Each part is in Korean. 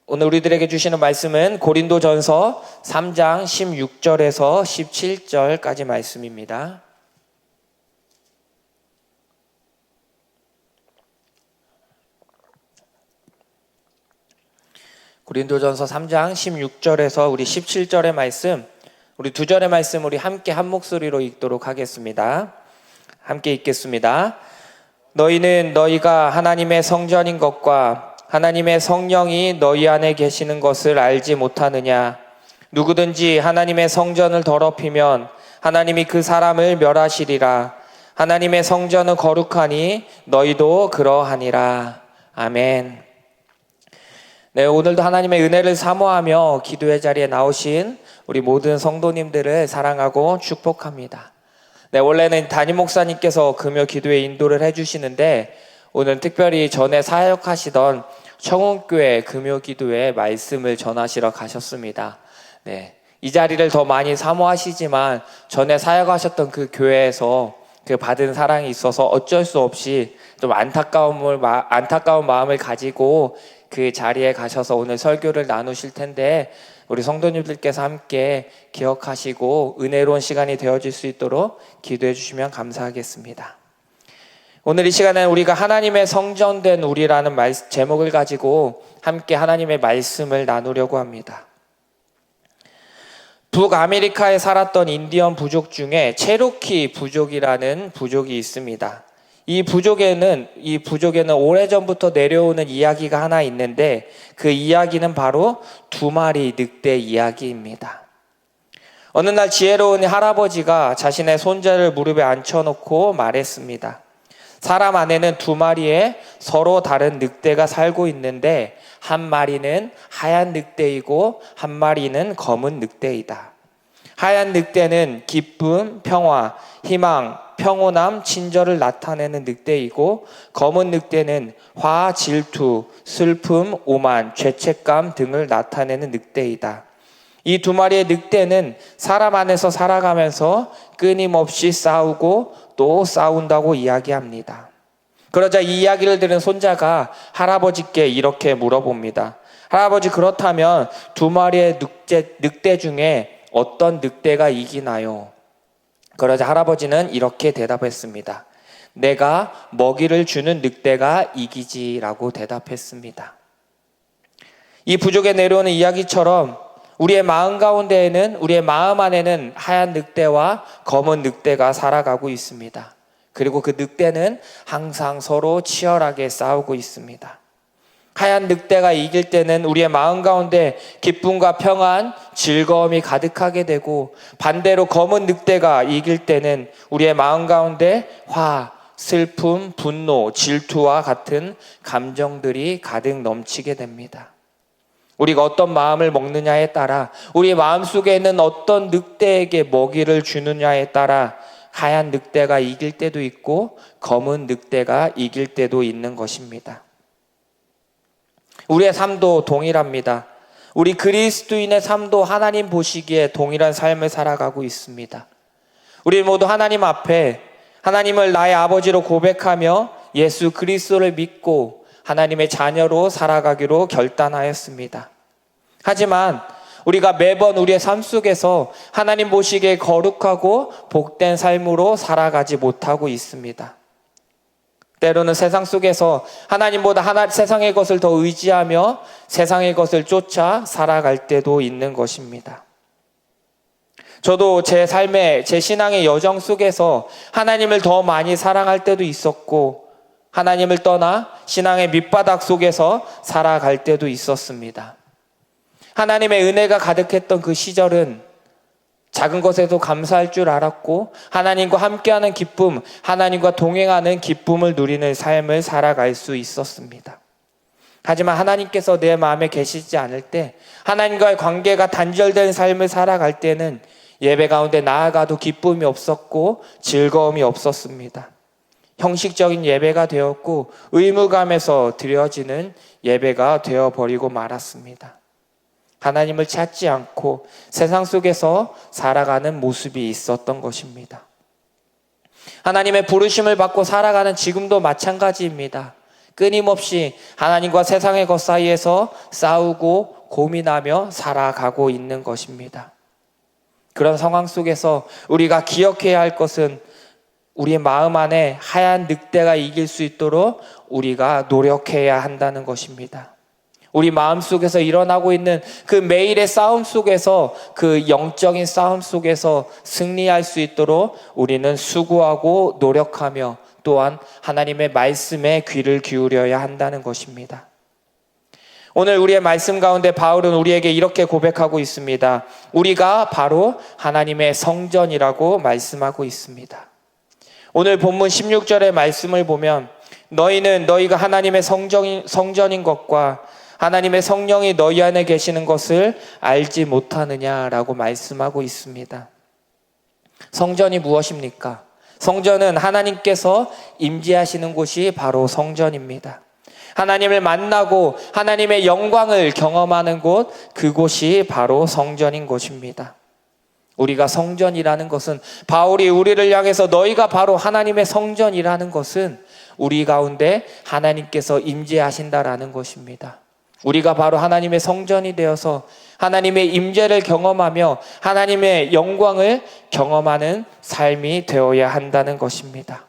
오늘 우리들에게 주시는 말씀은 고린도전서 3장 16절에서 17절까지 말씀입니다. 고린도전서 3장 16절에서 우리 17절의 말씀, 우리 두 절의 말씀 우리 함께 한 목소리로 읽도록 하겠습니다. 함께 읽겠습니다. 너희는 너희가 하나님의 성전인 것과 하나님의 성령이 너희 안에 계시는 것을 알지 못하느냐? 누구든지 하나님의 성전을 더럽히면 하나님이 그 사람을 멸하시리라. 하나님의 성전은 거룩하니 너희도 그러하니라. 아멘. 네, 오늘도 하나님의 은혜를 사모하며 기도의 자리에 나오신 우리 모든 성도님들을 사랑하고 축복합니다. 네, 원래는 담임 목사님께서 금요 기도에 인도를 해주시는데 오늘 특별히 전에 사역하시던 청운교회 금요 기도에 말씀을 전하시러 가셨습니다. 네, 이 자리를 더 많이 사모하시지만 전에 사역하셨던 그 교회에서 그 받은 사랑이 있어서 어쩔 수 없이 좀 안타까운 마음을 가지고 그 자리에 가셔서 오늘 설교를 나누실 텐데 우리 성도님들께서 함께 기억하시고 은혜로운 시간이 되어질 수 있도록 기도해 주시면 감사하겠습니다. 오늘 이 시간에는 우리가 하나님의 성전된 우리라는 제목을 가지고 함께 하나님의 말씀을 나누려고 합니다. 북아메리카에 살았던 인디언 부족 중에 체로키 부족이라는 부족이 있습니다. 이 부족에는 오래전부터 내려오는 이야기가 하나 있는데 그 이야기는 바로 두 마리 늑대 이야기입니다. 어느 날 지혜로운 할아버지가 자신의 손자를 무릎에 앉혀놓고 말했습니다. 사람 안에는 두 마리의 서로 다른 늑대가 살고 있는데 한 마리는 하얀 늑대이고 한 마리는 검은 늑대이다. 하얀 늑대는 기쁨, 평화, 희망, 평온함, 친절을 나타내는 늑대이고 검은 늑대는 화, 질투, 슬픔, 오만, 죄책감 등을 나타내는 늑대이다. 이 두 마리의 늑대는 사람 안에서 살아가면서 끊임없이 싸우고 또 싸운다고 이야기합니다. 그러자 이 이야기를 들은 손자가 할아버지께 이렇게 물어봅니다. 할아버지, 그렇다면 두 마리의 늑대 중에 어떤 늑대가 이기나요? 그러자 할아버지는 이렇게 대답했습니다. 내가 먹이를 주는 늑대가 이기지라고 대답했습니다. 이 부족에 내려오는 이야기처럼 우리의 마음 가운데에는, 우리의 마음 안에는 하얀 늑대와 검은 늑대가 살아가고 있습니다. 그리고 그 늑대는 항상 서로 치열하게 싸우고 있습니다. 하얀 늑대가 이길 때는 우리의 마음 가운데 기쁨과 평안, 즐거움이 가득하게 되고 반대로 검은 늑대가 이길 때는 우리의 마음 가운데 화, 슬픔, 분노, 질투와 같은 감정들이 가득 넘치게 됩니다. 우리가 어떤 마음을 먹느냐에 따라, 우리 마음속에 있는 어떤 늑대에게 먹이를 주느냐에 따라 하얀 늑대가 이길 때도 있고 검은 늑대가 이길 때도 있는 것입니다. 우리의 삶도 동일합니다. 우리 그리스도인의 삶도 하나님 보시기에 동일한 삶을 살아가고 있습니다. 우리 모두 하나님 앞에 하나님을 나의 아버지로 고백하며 예수 그리스도를 믿고 하나님의 자녀로 살아가기로 결단하였습니다. 하지만 우리가 매번 우리의 삶 속에서 하나님 보시기에 거룩하고 복된 삶으로 살아가지 못하고 있습니다. 때로는 세상 속에서 하나님보다 세상의 것을 더 의지하며 세상의 것을 쫓아 살아갈 때도 있는 것입니다. 저도 제 삶의, 제 신앙의 여정 속에서 하나님을 더 많이 사랑할 때도 있었고 하나님을 떠나 신앙의 밑바닥 속에서 살아갈 때도 있었습니다. 하나님의 은혜가 가득했던 그 시절은 작은 것에도 감사할 줄 알았고 하나님과 함께하는 기쁨, 하나님과 동행하는 기쁨을 누리는 삶을 살아갈 수 있었습니다. 하지만 하나님께서 내 마음에 계시지 않을 때, 하나님과의 관계가 단절된 삶을 살아갈 때는 예배 가운데 나아가도 기쁨이 없었고 즐거움이 없었습니다. 형식적인 예배가 되었고 의무감에서 드려지는 예배가 되어버리고 말았습니다. 하나님을 찾지 않고 세상 속에서 살아가는 모습이 있었던 것입니다. 하나님의 부르심을 받고 살아가는 지금도 마찬가지입니다. 끊임없이 하나님과 세상의 것 사이에서 싸우고 고민하며 살아가고 있는 것입니다. 그런 상황 속에서 우리가 기억해야 할 것은 우리의 마음 안에 하얀 늑대가 이길 수 있도록 우리가 노력해야 한다는 것입니다. 우리 마음 속에서 일어나고 있는 그 매일의 싸움 속에서, 그 영적인 싸움 속에서 승리할 수 있도록 우리는 수고하고 노력하며 또한 하나님의 말씀에 귀를 기울여야 한다는 것입니다. 오늘 우리의 말씀 가운데 바울은 우리에게 이렇게 고백하고 있습니다. 우리가 바로 하나님의 성전이라고 말씀하고 있습니다. 오늘 본문 16절의 말씀을 보면 너희가 하나님의 성전인 것과 하나님의 성령이 너희 안에 계시는 것을 알지 못하느냐라고 말씀하고 있습니다. 성전이 무엇입니까? 성전은 하나님께서 임재하시는 곳이 바로 성전입니다. 하나님을 만나고 하나님의 영광을 경험하는 곳, 그곳이 바로 성전인 곳입니다. 우리가 성전이라는 것은, 바울이 우리를 향해서 너희가 바로 하나님의 성전이라는 것은 우리 가운데 하나님께서 임재하신다라는 것입니다. 우리가 바로 하나님의 성전이 되어서 하나님의 임재를 경험하며 하나님의 영광을 경험하는 삶이 되어야 한다는 것입니다.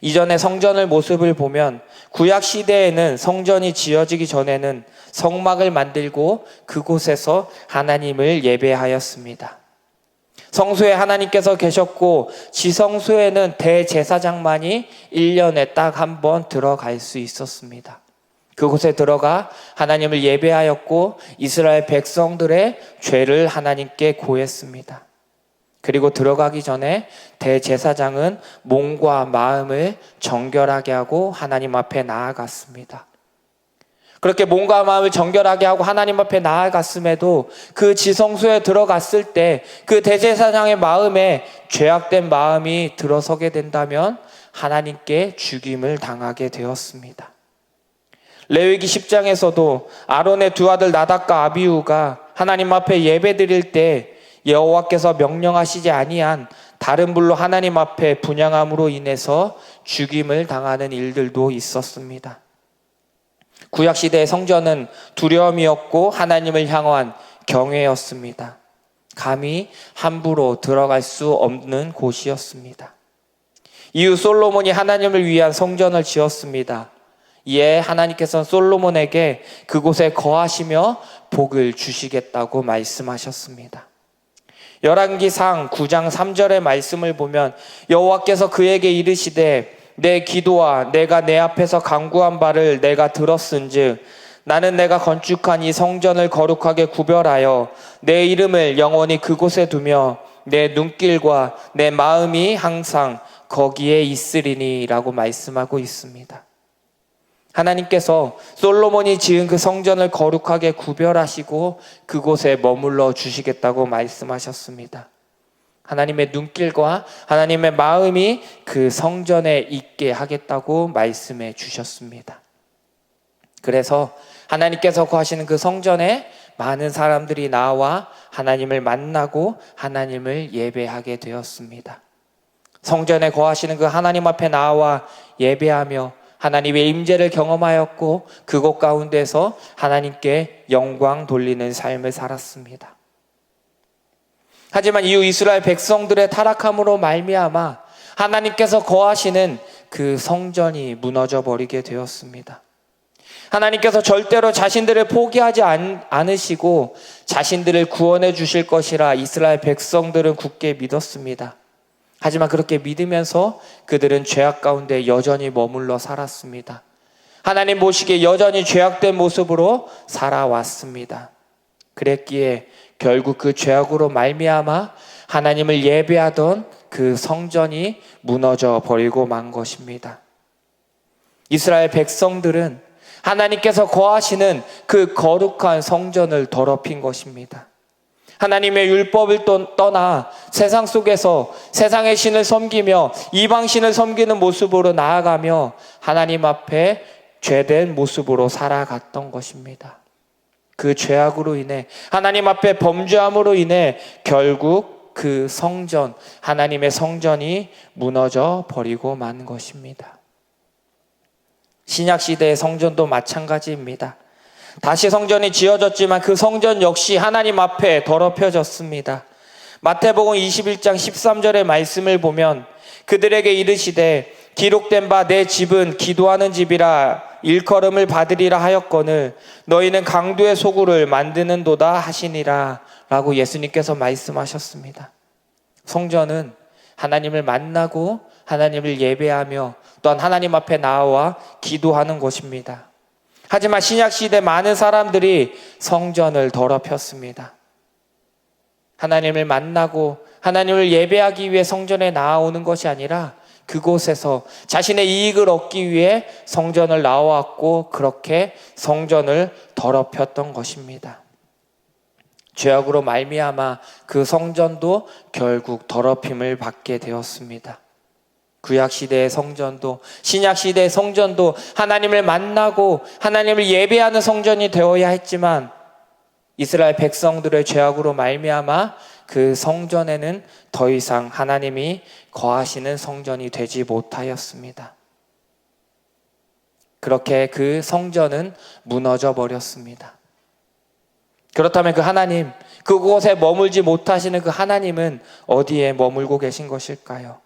이전의 성전의 모습을 보면 구약 시대에는 성전이 지어지기 전에는 성막을 만들고 그곳에서 하나님을 예배하였습니다. 성소에 하나님께서 계셨고 지성소에는 대제사장만이 1년에 딱 한 번 들어갈 수 있었습니다. 그곳에 들어가 하나님을 예배하였고 이스라엘 백성들의 죄를 하나님께 고했습니다. 그리고 들어가기 전에 대제사장은 몸과 마음을 정결하게 하고 하나님 앞에 나아갔습니다. 그렇게 몸과 마음을 정결하게 하고 하나님 앞에 나아갔음에도 그 지성소에 들어갔을 때 그 대제사장의 마음에 죄악된 마음이 들어서게 된다면 하나님께 죽임을 당하게 되었습니다. 레위기 10장에서도 아론의 두 아들 나답과 아비후가 하나님 앞에 예배드릴 때 여호와께서 명령하시지 아니한 다른 불로 하나님 앞에 분향함으로 인해서 죽임을 당하는 일들도 있었습니다. 구약시대의 성전은 두려움이었고 하나님을 향한 경외였습니다. 감히 함부로 들어갈 수 없는 곳이었습니다. 이후 솔로몬이 하나님을 위한 성전을 지었습니다. 이에 하나님께서는 솔로몬에게 그곳에 거하시며 복을 주시겠다고 말씀하셨습니다. 열왕기상 9장 3절의 말씀을 보면 여호와께서 그에게 이르시되 내 기도와 내가 내 앞에서 간구한 바를 내가 들었은즉 나는 내가 건축한 이 성전을 거룩하게 구별하여 내 이름을 영원히 그곳에 두며 내 눈길과 내 마음이 항상 거기에 있으리니 라고 말씀하고 있습니다. 하나님께서 솔로몬이 지은 그 성전을 거룩하게 구별하시고 그곳에 머물러 주시겠다고 말씀하셨습니다. 하나님의 눈길과 하나님의 마음이 그 성전에 있게 하겠다고 말씀해 주셨습니다. 그래서 하나님께서 거하시는 그 성전에 많은 사람들이 나와 하나님을 만나고 하나님을 예배하게 되었습니다. 성전에 거하시는 그 하나님 앞에 나와 예배하며 하나님의 임재를 경험하였고 그곳 가운데서 하나님께 영광 돌리는 삶을 살았습니다. 하지만 이후 이스라엘 백성들의 타락함으로 말미암아 하나님께서 거하시는 그 성전이 무너져 버리게 되었습니다. 하나님께서 절대로 자신들을 포기하지 않으시고 자신들을 구원해 주실 것이라 이스라엘 백성들은 굳게 믿었습니다. 하지만 그렇게 믿으면서 그들은 죄악 가운데 여전히 머물러 살았습니다. 하나님 보시기에 여전히 죄악된 모습으로 살아왔습니다. 그랬기에 결국 그 죄악으로 말미암아 하나님을 예배하던 그 성전이 무너져 버리고 만 것입니다. 이스라엘 백성들은 하나님께서 거하시는 그 거룩한 성전을 더럽힌 것입니다. 하나님의 율법을 떠나 세상 속에서 세상의 신을 섬기며 이방 신을 섬기는 모습으로 나아가며 하나님 앞에 죄된 모습으로 살아갔던 것입니다. 그 죄악으로 인해 하나님 앞에 범죄함으로 인해 결국 그 성전, 하나님의 성전이 무너져 버리고 만 것입니다. 신약 시대의 성전도 마찬가지입니다. 다시 성전이 지어졌지만 그 성전 역시 하나님 앞에 더럽혀졌습니다. 마태복음 21장 13절의 말씀을 보면 그들에게 이르시되 기록된 바 내 집은 기도하는 집이라 일컬음을 받으리라 하였거늘 너희는 강도의 소굴을 만드는도다 하시니라 라고 예수님께서 말씀하셨습니다. 성전은 하나님을 만나고 하나님을 예배하며 또한 하나님 앞에 나와 기도하는 곳입니다. 하지만 신약시대 많은 사람들이 성전을 더럽혔습니다. 하나님을 만나고 하나님을 예배하기 위해 성전에 나아오는 것이 아니라 그곳에서 자신의 이익을 얻기 위해 성전을 나왔고 그렇게 성전을 더럽혔던 것입니다. 죄악으로 말미암아 그 성전도 결국 더럽힘을 받게 되었습니다. 구약시대의 성전도 신약시대의 성전도 하나님을 만나고 하나님을 예배하는 성전이 되어야 했지만 이스라엘 백성들의 죄악으로 말미암아 그 성전에는 더 이상 하나님이 거하시는 성전이 되지 못하였습니다. 그렇게 그 성전은 무너져 버렸습니다. 그렇다면 그 하나님, 그곳에 머물지 못하시는 그 하나님은 어디에 머물고 계신 것일까요?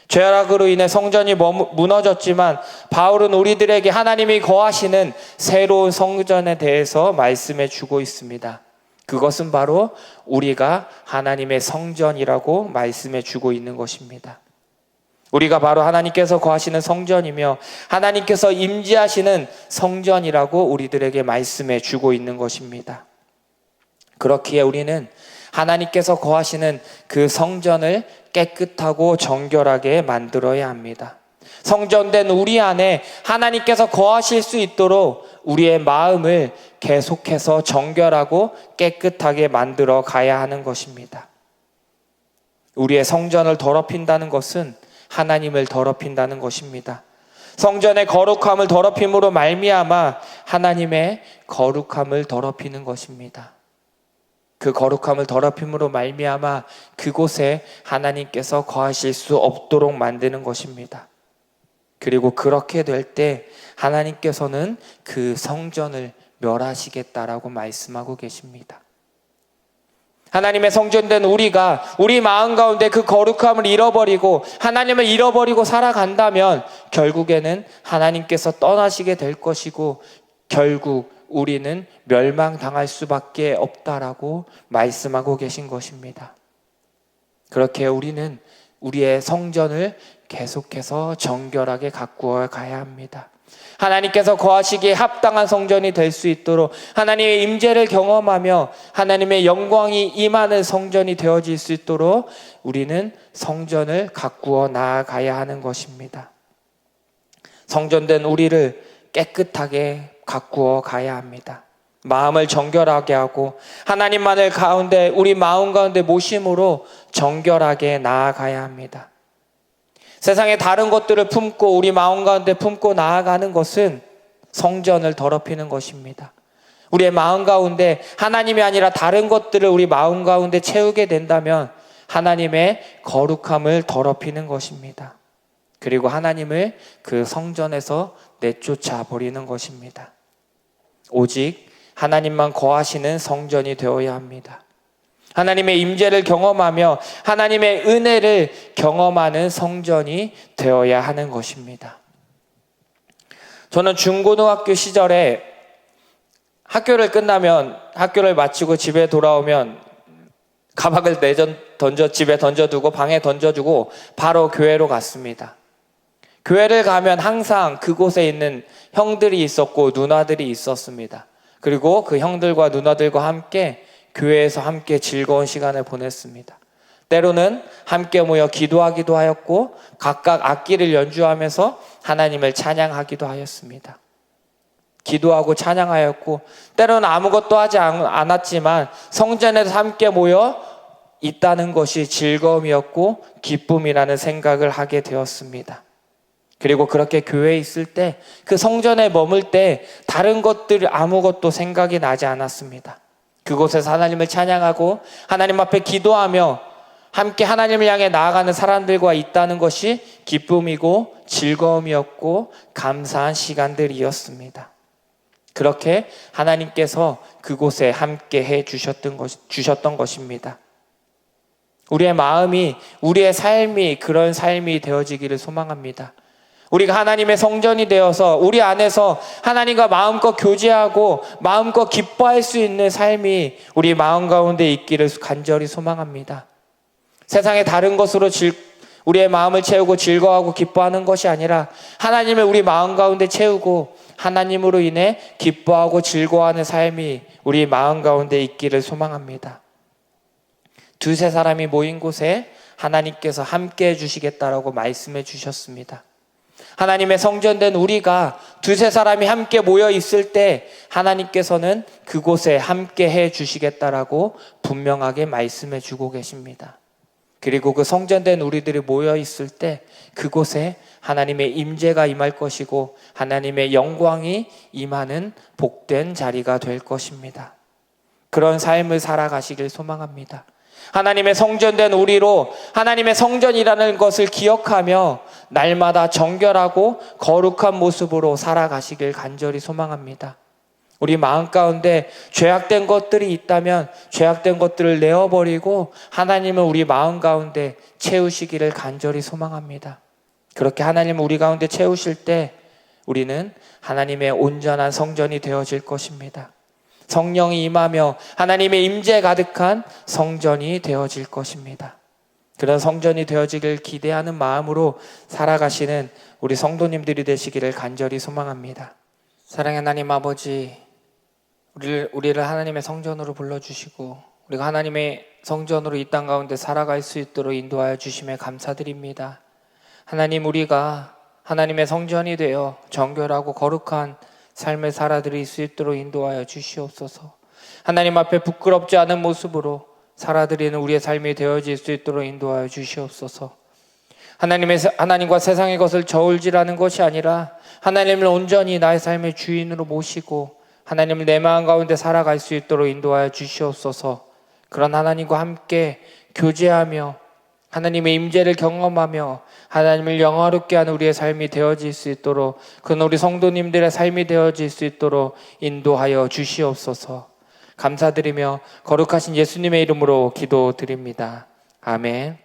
죄악으로 인해 성전이 무너졌지만 바울은 우리들에게 하나님이 거하시는 새로운 성전에 대해서 말씀해 주고 있습니다. 그것은 바로 우리가 하나님의 성전이라고 말씀해 주고 있는 것입니다. 우리가 바로 하나님께서 거하시는 성전이며 하나님께서 임재하시는 성전이라고 우리들에게 말씀해 주고 있는 것입니다. 그렇기에 우리는 하나님께서 거하시는 그 성전을 깨끗하고 정결하게 만들어야 합니다. 성전된 우리 안에 하나님께서 거하실 수 있도록 우리의 마음을 계속해서 정결하고 깨끗하게 만들어 가야 하는 것입니다. 우리의 성전을 더럽힌다는 것은 하나님을 더럽힌다는 것입니다. 성전의 거룩함을 더럽힘으로 말미암아 하나님의 거룩함을 더럽히는 것입니다. 그 거룩함을 더럽힘으로 말미암아 그곳에 하나님께서 거하실 수 없도록 만드는 것입니다. 그리고 그렇게 될 때 하나님께서는 그 성전을 멸하시겠다라고 말씀하고 계십니다. 하나님의 성전된 우리가 우리 마음 가운데 그 거룩함을 잃어버리고 하나님을 잃어버리고 살아간다면 결국에는 하나님께서 떠나시게 될 것이고 결국 우리는 멸망당할 수밖에 없다라고 말씀하고 계신 것입니다. 그렇게 우리는 우리의 성전을 계속해서 정결하게 가꾸어 가야 합니다. 하나님께서 거하시기에 합당한 성전이 될 수 있도록 하나님의 임재를 경험하며 하나님의 영광이 임하는 성전이 되어질 수 있도록 우리는 성전을 가꾸어 나아가야 하는 것입니다. 성전된 우리를 깨끗하게 가꾸어 가야 합니다. 마음을 정결하게 하고 하나님만을 가운데 우리 마음 가운데 모심으로 정결하게 나아가야 합니다. 세상의 다른 것들을 품고 우리 마음 가운데 품고 나아가는 것은 성전을 더럽히는 것입니다. 우리의 마음 가운데 하나님이 아니라 다른 것들을 우리 마음 가운데 채우게 된다면 하나님의 거룩함을 더럽히는 것입니다. 그리고 하나님을 그 성전에서 내쫓아 버리는 것입니다. 오직 하나님만 거하시는 성전이 되어야 합니다. 하나님의 임재를 경험하며 하나님의 은혜를 경험하는 성전이 되어야 하는 것입니다. 저는 중고등학교 시절에 학교를 끝나면 학교를 마치고 집에 돌아오면 가방을 집에 던져두고 방에 던져두고 바로 교회로 갔습니다. 교회를 가면 항상 그곳에 있는 형들이 있었고 누나들이 있었습니다. 그리고 그 형들과 누나들과 함께 교회에서 함께 즐거운 시간을 보냈습니다. 때로는 함께 모여 기도하기도 하였고 각각 악기를 연주하면서 하나님을 찬양하기도 하였습니다. 기도하고 찬양하였고 때로는 아무것도 하지 않았지만 성전에서 함께 모여 있다는 것이 즐거움이었고 기쁨이라는 생각을 하게 되었습니다. 그리고 그렇게 교회에 있을 때 그 성전에 머물 때 다른 것들 아무것도 생각이 나지 않았습니다. 그곳에서 하나님을 찬양하고 하나님 앞에 기도하며 함께 하나님을 향해 나아가는 사람들과 있다는 것이 기쁨이고 즐거움이었고 감사한 시간들이었습니다. 그렇게 하나님께서 그곳에 함께 해 주셨던 것입니다. 우리의 마음이, 우리의 삶이 그런 삶이 되어지기를 소망합니다. 우리가 하나님의 성전이 되어서 우리 안에서 하나님과 마음껏 교제하고 마음껏 기뻐할 수 있는 삶이 우리 마음 가운데 있기를 간절히 소망합니다. 세상의 다른 것으로 우리의 마음을 채우고 즐거워하고 기뻐하는 것이 아니라 하나님을 우리 마음 가운데 채우고 하나님으로 인해 기뻐하고 즐거워하는 삶이 우리 마음 가운데 있기를 소망합니다. 두세 사람이 모인 곳에 하나님께서 함께 해주시겠다라고 말씀해 주셨습니다. 하나님의 성전된 우리가 두세 사람이 함께 모여 있을 때 하나님께서는 그곳에 함께 해 주시겠다라고 분명하게 말씀해 주고 계십니다. 그리고 그 성전된 우리들이 모여 있을 때 그곳에 하나님의 임재가 임할 것이고 하나님의 영광이 임하는 복된 자리가 될 것입니다. 그런 삶을 살아가시길 소망합니다. 하나님의 성전된 우리로 하나님의 성전이라는 것을 기억하며 날마다 정결하고 거룩한 모습으로 살아가시길 간절히 소망합니다. 우리 마음 가운데 죄악된 것들이 있다면 죄악된 것들을 내어버리고 하나님은 우리 마음 가운데 채우시기를 간절히 소망합니다. 그렇게 하나님은 우리 가운데 채우실 때 우리는 하나님의 온전한 성전이 되어질 것입니다. 성령이 임하며 하나님의 임재 가득한 성전이 되어질 것입니다. 그런 성전이 되어지길 기대하는 마음으로 살아가시는 우리 성도님들이 되시기를 간절히 소망합니다. 사랑의 하나님 아버지, 우리를 하나님의 성전으로 불러주시고 우리가 하나님의 성전으로 이 땅 가운데 살아갈 수 있도록 인도하여 주심에 감사드립니다. 하나님, 우리가 하나님의 성전이 되어 정결하고 거룩한 삶을 살아드릴 수 있도록 인도하여 주시옵소서. 하나님 앞에 부끄럽지 않은 모습으로 살아드리는 우리의 삶이 되어질 수 있도록 인도하여 주시옵소서. 하나님과 세상의 것을 저울질하는 것이 아니라 하나님을 온전히 나의 삶의 주인으로 모시고 하나님을 내 마음 가운데 살아갈 수 있도록 인도하여 주시옵소서. 그런 하나님과 함께 교제하며 하나님의 임재를 경험하며 하나님을 영화롭게 하는 우리의 삶이 되어질 수 있도록, 그는 우리 성도님들의 삶이 되어질 수 있도록 인도하여 주시옵소서. 감사드리며 거룩하신 예수님의 이름으로 기도드립니다. 아멘.